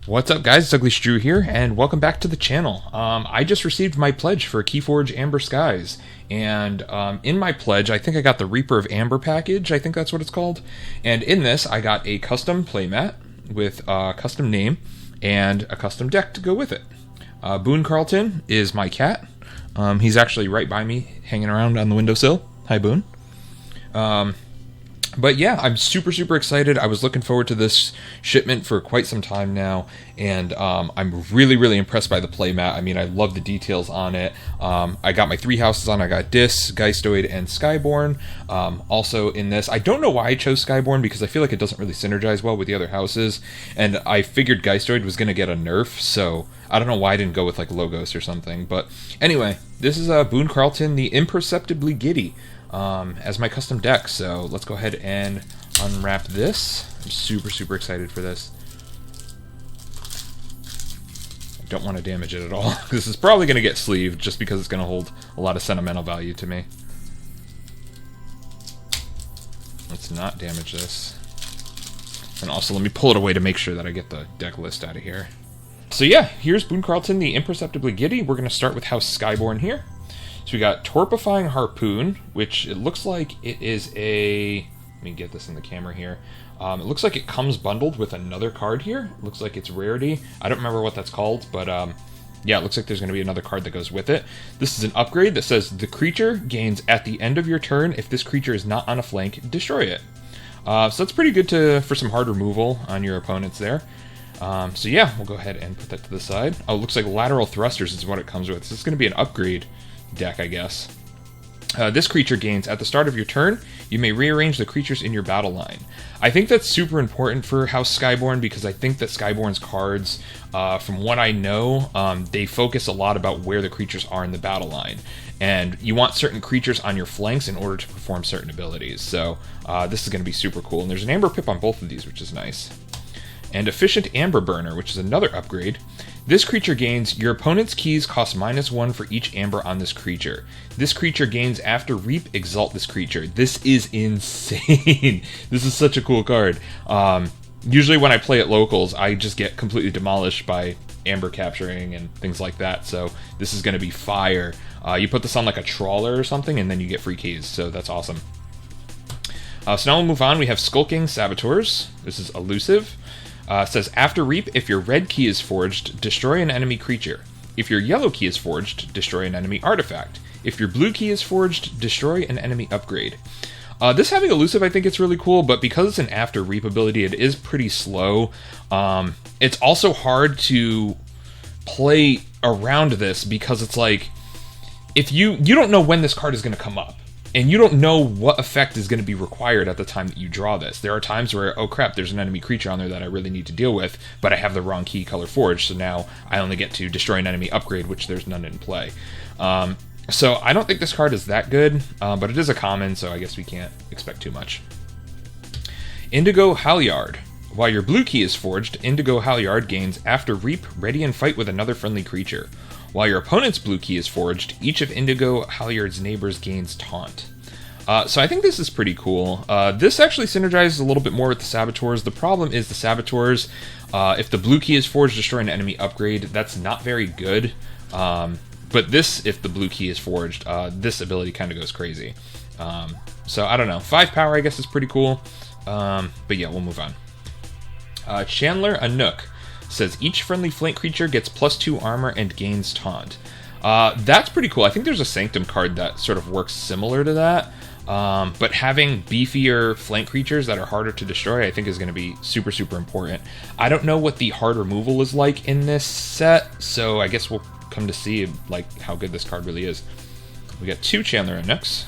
What's up, guys? It's Ugly Strew here, and welcome back to the channel. I just received my pledge for KeyForge Amber Skies, and in my pledge, I think I got the Reaper of Amber package, I think that's what it's called, and in this, I got a custom playmat with a custom name and a custom deck to go with it. Boone Carlton is my cat. He's actually right by me, hanging around on the windowsill. Hi, Boone. But yeah, I'm super excited. I was looking forward to this shipment for quite some time now, and I'm really impressed by the playmat. I mean, I love the details on it. I got my 3 houses on. I got Dis, Geistoid, and Skyborn. Also in this, I don't know why I chose Skyborn, because I feel like it doesn't really synergize well with the other houses, and I figured Geistoid was going to get a nerf, so I don't know why I didn't go with like Logos or something. But anyway, this is Boone Carlton, the Imperceptibly Giddy, as my custom deck. So let's go ahead and unwrap this. I'm super excited for this. I don't want to damage it at all. This is probably going to get sleeved just because it's going to hold a lot of sentimental value to me. Let's not damage this. And also let me pull it away to make sure that I get the deck list out of here. So yeah, here's Boone Carlton, the Imperceptibly Giddy. We're going to start with House Skyborn here. So we got Torpifying Harpoon, which it looks like it is a... Let me get this in the camera here. It looks like it comes bundled with another card here. It looks like it's rarity. I don't remember what that's called, but yeah, it looks like there's going to be another card that goes with it. This is an upgrade that says the creature gains at the end of your turn. If this creature is not on a flank, destroy it. So that's pretty good for some hard removal on your opponents there. So yeah, we'll go ahead and put that to the side. Oh, it looks like Lateral Thrusters is what it comes with. So it's going to be an upgrade deck, I guess. This creature gains at the start of your turn. You may rearrange the creatures in your battle line. I think that's super important for House Skyborn, because I think that Skyborn's cards, from what I know, they focus a lot about where the creatures are in the battle line. And you want certain creatures on your flanks in order to perform certain abilities. So this is going to be super cool. And there's an Amber Pip on both of these, which is nice. And Efficient Amber Burner, which is another upgrade. This creature gains, your opponent's keys cost -1 for each amber on this creature. This creature gains after Reap, exalt this creature. This is insane. This is such a cool card. Usually when I play at locals, I just get completely demolished by amber capturing and things like that, so this is going to be fire. You put this on like a trawler or something, and then you get free keys, so that's awesome. So now we'll move on. We have Skulking Saboteurs. This is elusive. Says, after Reap, if your red key is forged, destroy an enemy creature. If your yellow key is forged, destroy an enemy artifact. If your blue key is forged, destroy an enemy upgrade. This having elusive, I think it's really cool, but because it's an after Reap ability, it is pretty slow. It's also hard to play around this, because it's like, if you don't know when this card is going to come up. And you don't know what effect is going to be required at the time that you draw this. There are times where, oh crap, there's an enemy creature on there that I really need to deal with, but I have the wrong key color forged, so now I only get to destroy an enemy upgrade, which there's none in play. So I don't think this card is that good, but it is a common, so I guess we can't expect too much. Indigo Halyard. While your blue key is forged, Indigo Halyard gains after Reap, ready and fight with another friendly creature. While your opponent's blue key is forged, each of Indigo Halyard's neighbors gains Taunt. So I think this is pretty cool. This actually synergizes a little bit more with the Saboteurs. The problem is the Saboteurs, if the blue key is forged, destroy an enemy upgrade. That's not very good. But this, if the blue key is forged, this ability kind of goes crazy. So I don't know. 5 power, I guess, is pretty cool. But yeah, we'll move on. Chandler Anook says, each friendly flank creature gets +2 armor and gains Taunt. That's pretty cool. I think there's a Sanctum card that sort of works similar to that. But having beefier flank creatures that are harder to destroy, I think is going to be super important. I don't know what the hard removal is like in this set, so I guess we'll come to see like how good this card really is. We got 2 Chandler Anooks.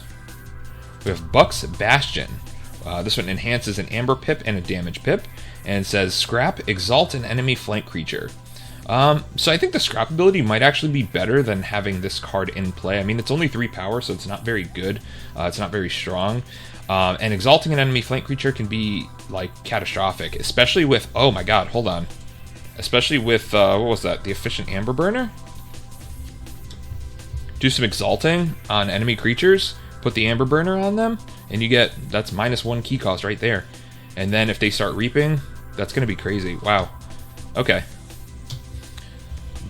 We have Buck's Bastion. This one enhances an Amber Pip and a Damage Pip, and says, scrap, exalt an enemy flank creature. So I think the scrap ability might actually be better than having this card in play. I mean, it's only 3 power, so it's not very good. It's not very strong. And exalting an enemy flank creature can be, like, catastrophic, especially with... Oh my god, hold on. Especially with, what was that? The Efficient Amber Burner? Do some exalting on enemy creatures, put the Amber Burner on them, and you get... That's -1 key cost right there. And then if they start reaping, that's going to be crazy. Wow. Okay.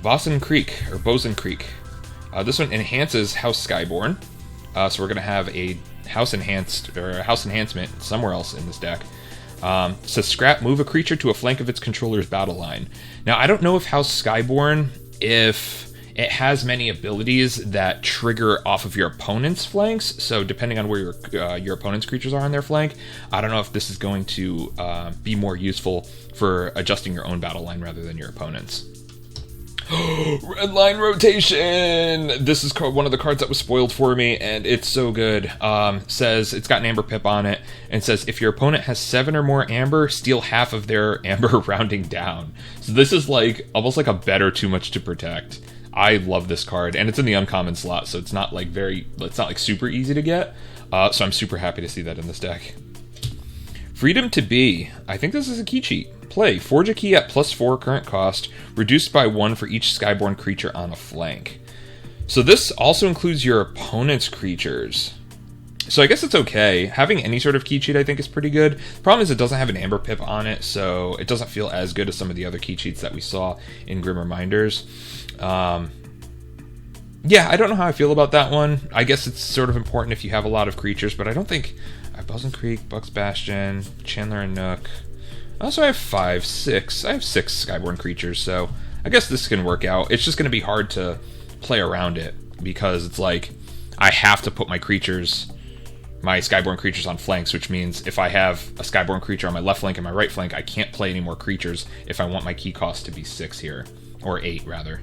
Bosun Creek, or Bosun Creek. This one enhances House Skyborn. So we're going to have a house enhanced, or a house enhancement somewhere else in this deck. Says scrap, move a creature to a flank of its controller's battle line. Now, I don't know if House Skyborn, if it has many abilities that trigger off of your opponent's flanks. So depending on where your opponent's creatures are on their flank, I don't know if this is going to be more useful for adjusting your own battle line rather than your opponent's. Red line rotation! This is one of the cards that was spoiled for me, and it's so good. Says it's got an Amber pip on it, and says if your opponent has 7 or more Amber, steal half of their Amber rounding down. So this is like almost like a better too much to protect. I love this card, and it's in the uncommon slot, so it's not like super easy to get. So I'm super happy to see that in this deck. Freedom to Be. I think this is a key cheat. Play, forge a key at +4 current cost, reduced by 1 for each Skyborn creature on a flank. So this also includes your opponent's creatures. So I guess it's okay. Having any sort of key cheat I think is pretty good. The problem is it doesn't have an Amber pip on it, so it doesn't feel as good as some of the other key cheats that we saw in Grim Reminders. Yeah, I don't know how I feel about that one. I guess it's sort of important if you have a lot of creatures, but I don't think... I have Bosun Creek, Buck's Bastion, Chandler and Nook... Also, I have 6 Skyborn creatures, so I guess this can work out. It's just going to be hard to play around it, because it's like, I have to put my Skyborn creatures on flanks, which means if I have a Skyborn creature on my left flank and my right flank, I can't play any more creatures if I want my key cost to be 6 here, or 8 rather.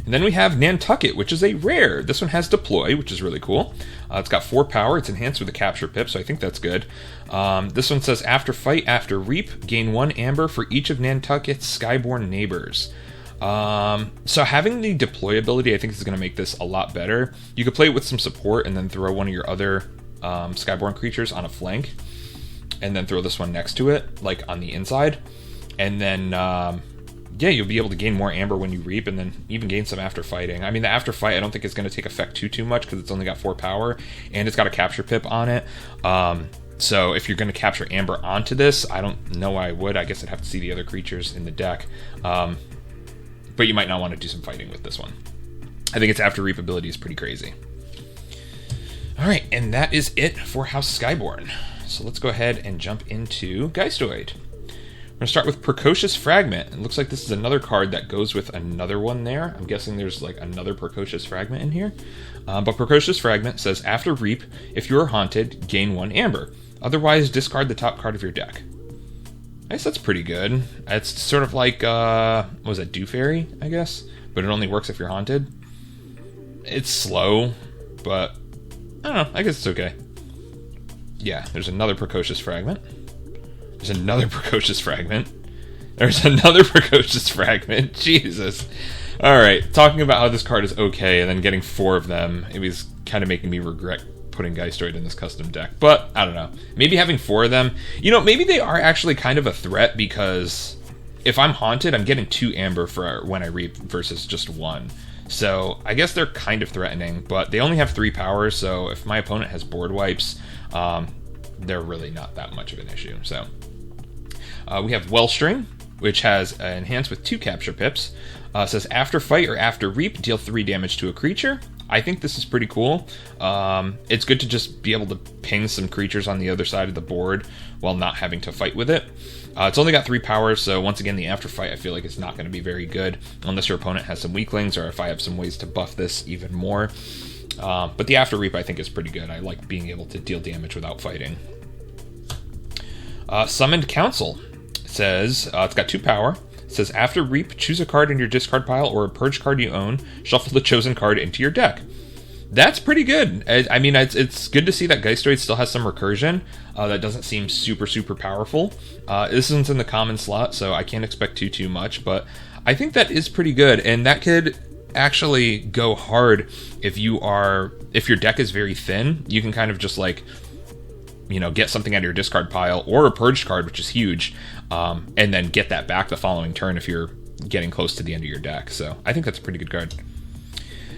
And then we have Nantucket, which is a rare. This one has Deploy, which is really cool. It's got 4 power. It's enhanced with a capture pip, so I think that's good. This one says, after fight, after reap, gain 1 Amber for each of Nantucket's Skyborn neighbors. So having the Deploy ability, I think is going to make this a lot better. You could play it with some support and then throw one of your other Skyborn creatures on a flank, and then throw this one next to it, like on the inside. And then... yeah, you'll be able to gain more Amber when you reap, and then even gain some after fighting. I mean, the after fight I don't think it's going to take effect too much, because it's only got 4 power, and it's got a capture pip on it. So if you're going to capture Amber onto this, I don't know why I would. I guess I'd have to see the other creatures in the deck. But you might not want to do some fighting with this one. I think its after reap ability is pretty crazy. Alright, and that is it for House Skyborn. So let's go ahead and jump into Geistoid. We're going to start with Precocious Fragment. It looks like this is another card that goes with another one there. I'm guessing there's like another Precocious Fragment in here. But Precocious Fragment says, after reap, if you are haunted, gain 1 Amber. Otherwise, discard the top card of your deck. I guess that's pretty good. It's sort of like, what was it, Dew Fairy, I guess? But it only works if you're haunted. It's slow, but I don't know, I guess it's okay. Yeah, there's another Precocious Fragment. There's another Precocious Fragment. There's another Precocious Fragment. Jesus. Alright, talking about how this card is okay, and then getting 4 of them, it was kind of making me regret putting Geistoid in this custom deck. But, I don't know. Maybe having 4 of them... You know, maybe they are actually kind of a threat, because if I'm haunted, I'm getting 2 Amber for when I reap versus just 1. So, I guess they're kind of threatening, but they only have 3 power, so if my opponent has board wipes, they're really not that much of an issue, so... we have Wellstring, which has enhanced with 2 capture pips. Says, after fight or after reap, deal 3 damage to a creature. I think this is pretty cool. It's good to just be able to ping some creatures on the other side of the board while not having to fight with it. It's only got 3 power, so once again, the after fight I feel like it's not going to be very good unless your opponent has some weaklings, or if I have some ways to buff this even more. But the after reap I think is pretty good. I like being able to deal damage without fighting. Summoned Council says, it's got 2 power. It says, after reap, choose a card in your discard pile or a purge card you own, shuffle the chosen card into your deck. That's pretty good. I mean, it's good to see that Geistoid still has some recursion. That doesn't seem super, super powerful. This one's in the common slot, so I can't expect too much, but I think that is pretty good, and that could actually go hard if your deck is very thin. You can kind of just like, you know, get something out of your discard pile or a purged card, which is huge, and then get that back the following turn if you're getting close to the end of your deck. So I think that's a pretty good card.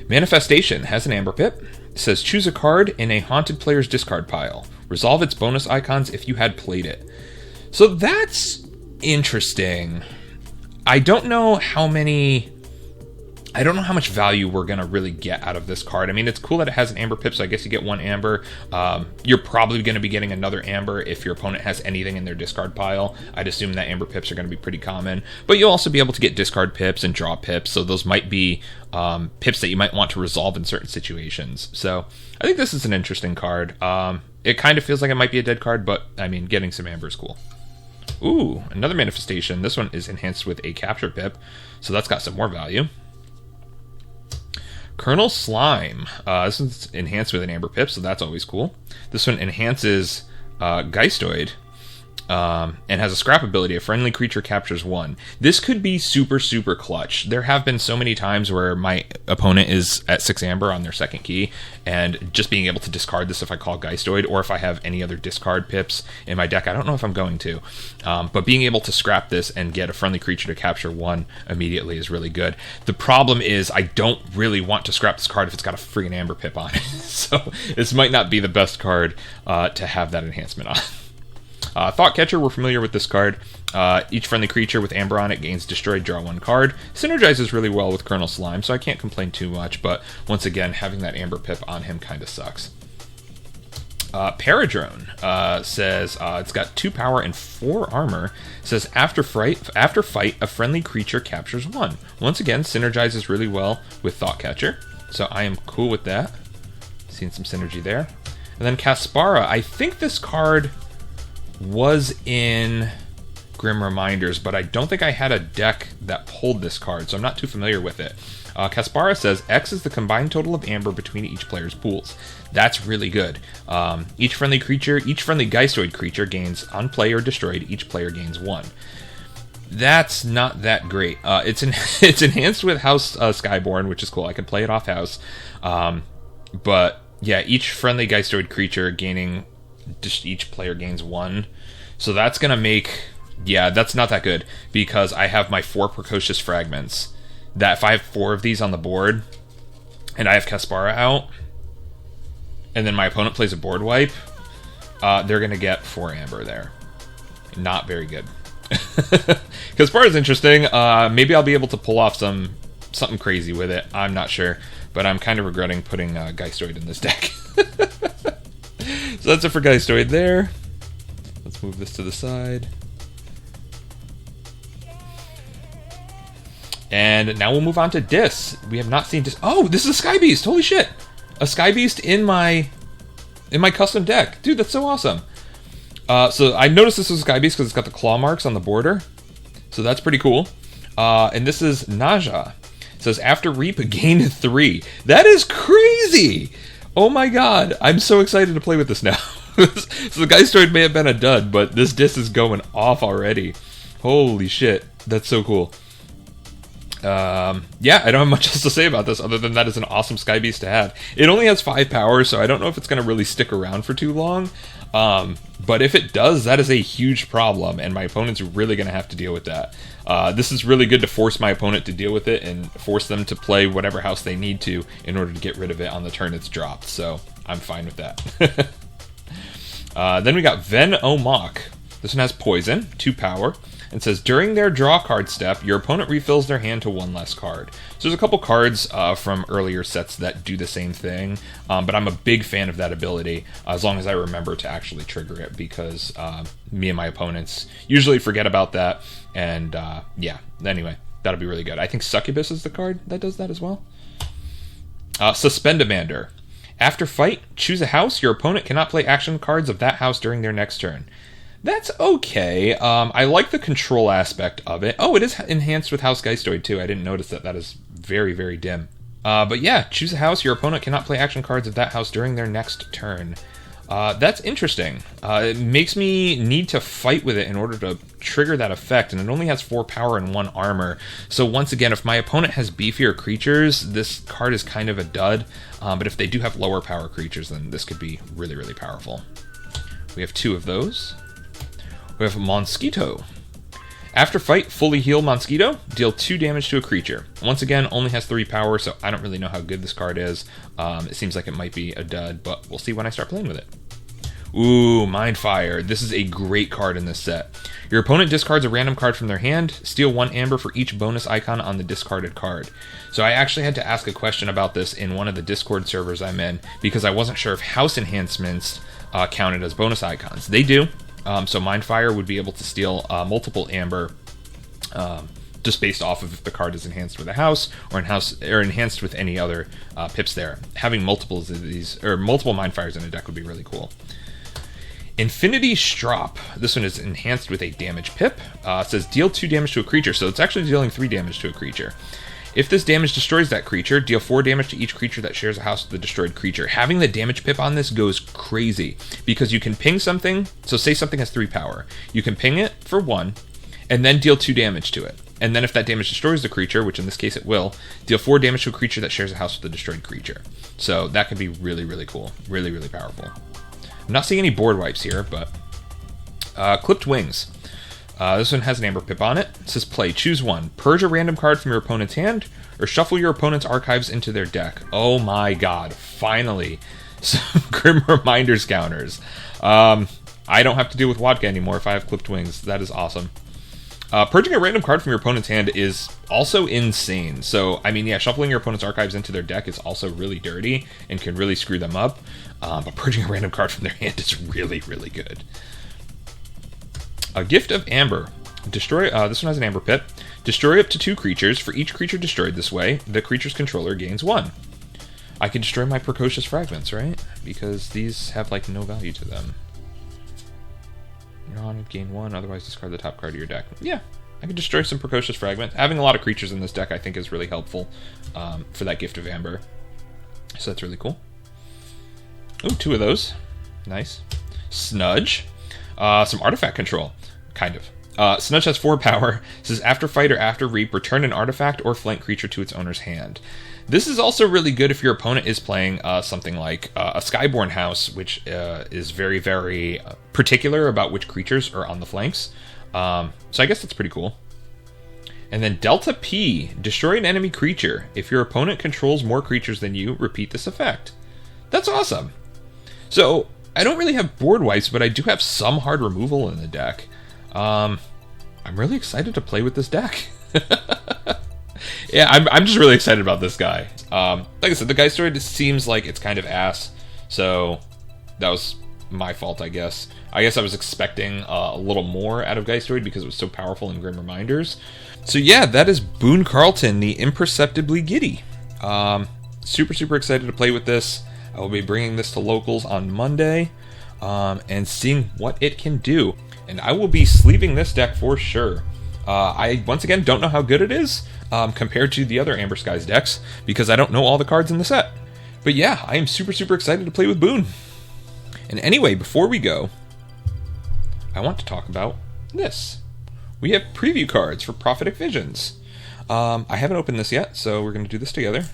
Manifestation has an Amber pip. It says, choose a card in a haunted player's discard pile. Resolve its bonus icons if you had played it. So that's interesting. I don't know how many... I don't know how much value we're going to really get out of this card. I mean, it's cool that it has an Amber pip, so I guess you get 1 Amber. You're probably going to be getting another Amber if your opponent has anything in their discard pile. I'd assume that Amber pips are going to be pretty common. But you'll also be able to get discard pips and draw pips, so those might be pips that you might want to resolve in certain situations. So I think this is an interesting card. It kind of feels like it might be a dead card, but, I mean, getting some Amber is cool. Ooh, another manifestation. This one is enhanced with a capture pip, so that's got some more value. Colonel Slime. This one's enhanced with an Amber pip, so that's always cool. This one enhances Geistoid and has a scrap ability. A friendly creature captures 1. This could be super, super clutch. There have been so many times where my opponent is at 6 Amber on their second key, and just being able to discard this if I call Geistoid, or if I have any other discard pips in my deck. I don't know if I'm going to. But being able to scrap this and get a friendly creature to capture 1 immediately is really good. The problem is I don't really want to scrap this card if it's got a friggin' Amber pip on it. So this might not be the best card to have that enhancement on. Thought Catcher, we're familiar with this card. Each friendly creature with Amber on it gains Destroyed, draw 1 card. Synergizes really well with Colonel Slime, so I can't complain too much, but once again, having that Amber pip on him kind of sucks. Paradrone says it's got 2 power and 4 armor. Says after fight, a friendly creature captures 1. Once again, synergizes really well with Thought Catcher, so I am cool with that. Seeing some synergy there. And then Caspara, I think this card was in Grim Reminders, but I don't think I had a deck that pulled this card, so I'm not too familiar with it. Caspara says X is the combined total of Amber between each player's pools. That's really good. Each friendly Geistoid creature gains on play or destroyed, each player gains 1. That's not that great. It's enhanced with House Skyborn, which is cool. I can play it off House. But yeah, each friendly Geistoid creature gaining... just each player gains 1. So that's going to make... yeah, that's not that good, because I have my 4 Precocious Fragments. That if I have 4 of these on the board, and I have Caspara out, and then my opponent plays a board wipe, they're going to get 4 Amber there. Not very good. Caspara is interesting. Maybe I'll be able to pull off something crazy with it. I'm not sure, but I'm kind of regretting putting Geistoid in this deck. So that's it for Geistoid there. Let's move this to the side. And now we'll move on to Dis. We have not seen Dis. Oh, this is a Sky Beast. Holy shit. A Sky Beast in my custom deck. Dude, that's so awesome. So I noticed this was a Sky Beast because it's got the claw marks on the border. So that's pretty cool. And this is Naja. It says after Reap, gain 3. That is crazy. Oh my god, I'm so excited to play with this now. So the Geistoid may have been a dud, but this Dis is going off already. Holy shit, that's so cool. Yeah, I don't have much else to say about this other than that is an awesome Sky Beast to have. It only has 5 power, so I don't know if it's going to really stick around for too long. But if it does, that is a huge problem, and my opponent's really going to have to deal with that. This is really good to force my opponent to deal with it and force them to play whatever house they need to in order to get rid of it on the turn it's dropped. So I'm fine with that. Then we got Ven Omok. This one has poison, 2 power, and says during their draw card step, your opponent refills their hand to 1 less card. So there's a couple cards from earlier sets that do the same thing, but I'm a big fan of that ability as long as I remember to actually trigger it, because me and my opponents usually forget about that. And yeah, anyway, that'll be really good. I think Succubus is the card that does that as well. Suspendamander. After fight, choose a house. Your opponent cannot play action cards of that house during their next turn. That's okay. I like the control aspect of it. Oh, it is enhanced with House Geistoid too. I didn't notice that. That is very, very dim. But yeah, choose a house. Your opponent cannot play action cards of that house during their next turn. That's interesting. It makes me need to fight with it in order to trigger that effect, and it only has 4 power and 1 armor. So once again, if my opponent has beefier creatures, this card is kind of a dud. But if they do have lower power creatures, then this could be really, really powerful. We have 2 of those. We have Mosquito. After fight, fully heal Mosquito, deal 2 damage to a creature. Once again, only has 3 power, so I don't really know how good this card is. It seems like it might be a dud, but we'll see when I start playing with it. Ooh, Mindfire. This is a great card in this set. Your opponent discards a random card from their hand. Steal 1 amber for each bonus icon on the discarded card. So I actually had to ask a question about this in one of the Discord servers I'm in, because I wasn't sure if house enhancements counted as bonus icons. They do. So Mindfire would be able to steal multiple amber just based off of if the card is enhanced with a house or enhanced with any other pips there. Having multiples of these, or multiple Mindfires in a deck would be really cool. Infinity Strop. This one is enhanced with a damage pip. It says deal 2 damage to a creature, so it's actually dealing 3 damage to a creature. If this damage destroys that creature, deal 4 damage to each creature that shares a house with the destroyed creature. Having the damage pip on this goes crazy, because you can ping something, so say something has 3 power. You can ping it for 1, and then deal 2 damage to it. And then if that damage destroys the creature, which in this case it will, deal 4 damage to a creature that shares a house with the destroyed creature. So that could be really, really cool. Really, really powerful. I'm not seeing any board wipes here, but... Clipped Wings. This one has an Amber pip on it. It says play, choose one. Purge a random card from your opponent's hand, or shuffle your opponent's archives into their deck. Oh my god, finally. Some Grim Reminders counters. I don't have to deal with Wadka anymore if I have Clipped Wings. That is awesome. Purging a random card from your opponent's hand is also insane. So, I mean, yeah, shuffling your opponent's archives into their deck is also really dirty and can really screw them up. But purging a random card from their hand is really, really good. A Gift of Æmber. Destroy. This one has an Amber pip. Destroy up to 2 creatures. For each creature destroyed this way, the creature's controller gains 1. I can destroy my Precocious Fragments, right? Because these have, like, no value to them. Gain 1, otherwise discard the top card of your deck. Yeah, I can destroy some Precocious Fragments. Having a lot of creatures in this deck, I think, is really helpful for that Gift of Æmber. So that's really cool. Ooh, 2 of those. Nice. Snudge. Some artifact control. Kind of. Snudge has 4 power. It says, after fight or after reap, return an artifact or flank creature to its owner's hand. This is also really good if your opponent is playing something like a Skyborn house, which is very, very particular about which creatures are on the flanks. So I guess that's pretty cool. And then Delta P, destroy an enemy creature. If your opponent controls more creatures than you, repeat this effect. That's awesome. So I don't really have board wipes, but I do have some hard removal in the deck. I'm really excited to play with this deck. Yeah, I'm just really excited about this guy. Like I said, the Geistoid seems like it's kind of ass, so that was my fault, I guess. I guess I was expecting a little more out of Geistoid because it was so powerful in Grim Reminders. So yeah, that is Boone Carlton, the Imperceptibly Giddy. Super, super excited to play with this. I will be bringing this to locals on Monday and seeing what it can do. And I will be sleeving this deck for sure. I, once again, don't know how good it is compared to the other Amber Skies decks because I don't know all the cards in the set. But yeah, I am super, super excited to play with Boone. And anyway, before we go, I want to talk about this. We have preview cards for Prophetic Visions. I haven't opened this yet, so we're going to do this together.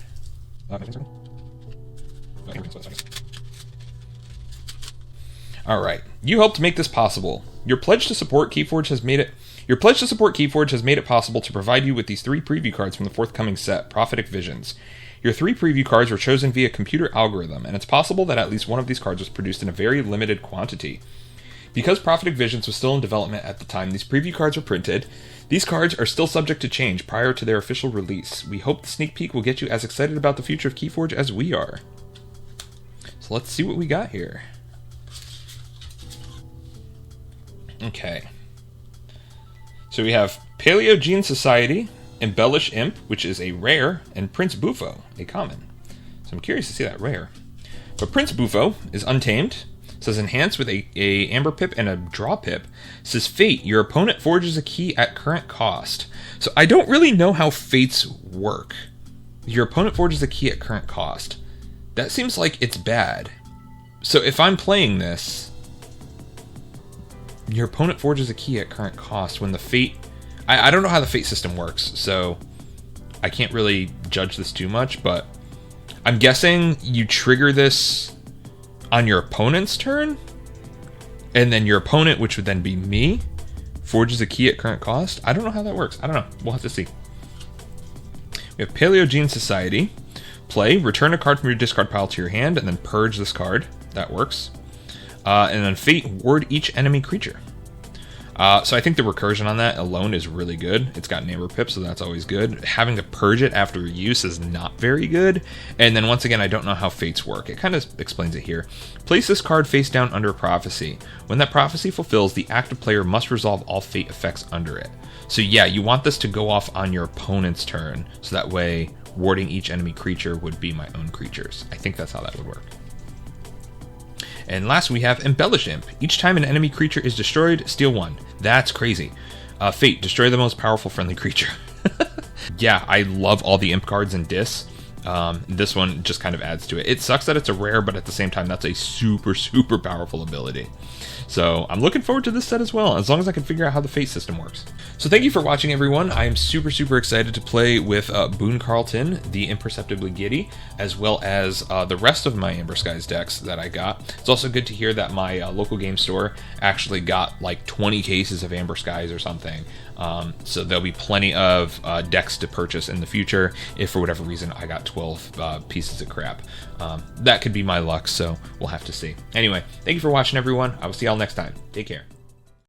Alright, you helped make this possible. Your pledge to support KeyForge has made it possible to provide you with these 3 preview cards from the forthcoming set, Prophetic Visions. Your 3 preview cards were chosen via computer algorithm, and it's possible that at least one of these cards was produced in a very limited quantity. Because Prophetic Visions was still in development at the time these preview cards were printed, these cards are still subject to change prior to their official release. We hope the sneak peek will get you as excited about the future of KeyForge as we are. So let's see what we got here. Okay. So we have Paleogene Society, Embellish Imp, which is a rare, and Prince Bufo, a common. So I'm curious to see that rare. But Prince Bufo is untamed. It says enhance with a Amber pip and a draw pip. It says fate, your opponent forges a key at current cost. So I don't really know how fates work. Your opponent forges a key at current cost. That seems like it's bad. So if I'm playing this, your opponent forges a key at current cost when the fate... I don't know how the fate system works, so I can't really judge this too much, but I'm guessing you trigger this on your opponent's turn, and then your opponent, which would then be me, forges a key at current cost. I don't know how that works. I don't know. We'll have to see. We have Paleogene Society. Play, return a card from your discard pile to your hand, and then purge this card. That works. And then Fate, ward each enemy creature. So I think the recursion on that alone is really good. It's got an Æmber pip, so that's always good. Having to purge it after use is not very good. And then once again, I don't know how fates work. It kind of explains it here. Place this card face down under a prophecy. When that prophecy fulfills, the active player must resolve all fate effects under it. So yeah, you want this to go off on your opponent's turn, so that way warding each enemy creature would be my own creatures. I think that's how that would work. And last we have Embellish Imp. Each time an enemy creature is destroyed, steal 1. That's crazy. Fate, destroy the most powerful friendly creature. Yeah, I love all the Imp cards in Dis. This one just kind of adds to it. It sucks that it's a rare, but at the same time, that's a super, super powerful ability. So I'm looking forward to this set as well, as long as I can figure out how the Fate system works. So thank you for watching, everyone. I am super, super excited to play with Boone Carlton, the Imperceptibly Giddy, as well as the rest of my Amber Skies decks that I got. It's also good to hear that my local game store actually got like 20 cases of Amber Skies or something. So there'll be plenty of decks to purchase in the future if for whatever reason I got 12 pieces of crap. That could be my luck, so we'll have to see. Anyway, thank you for watching, everyone. I will see y'all next time. Take care.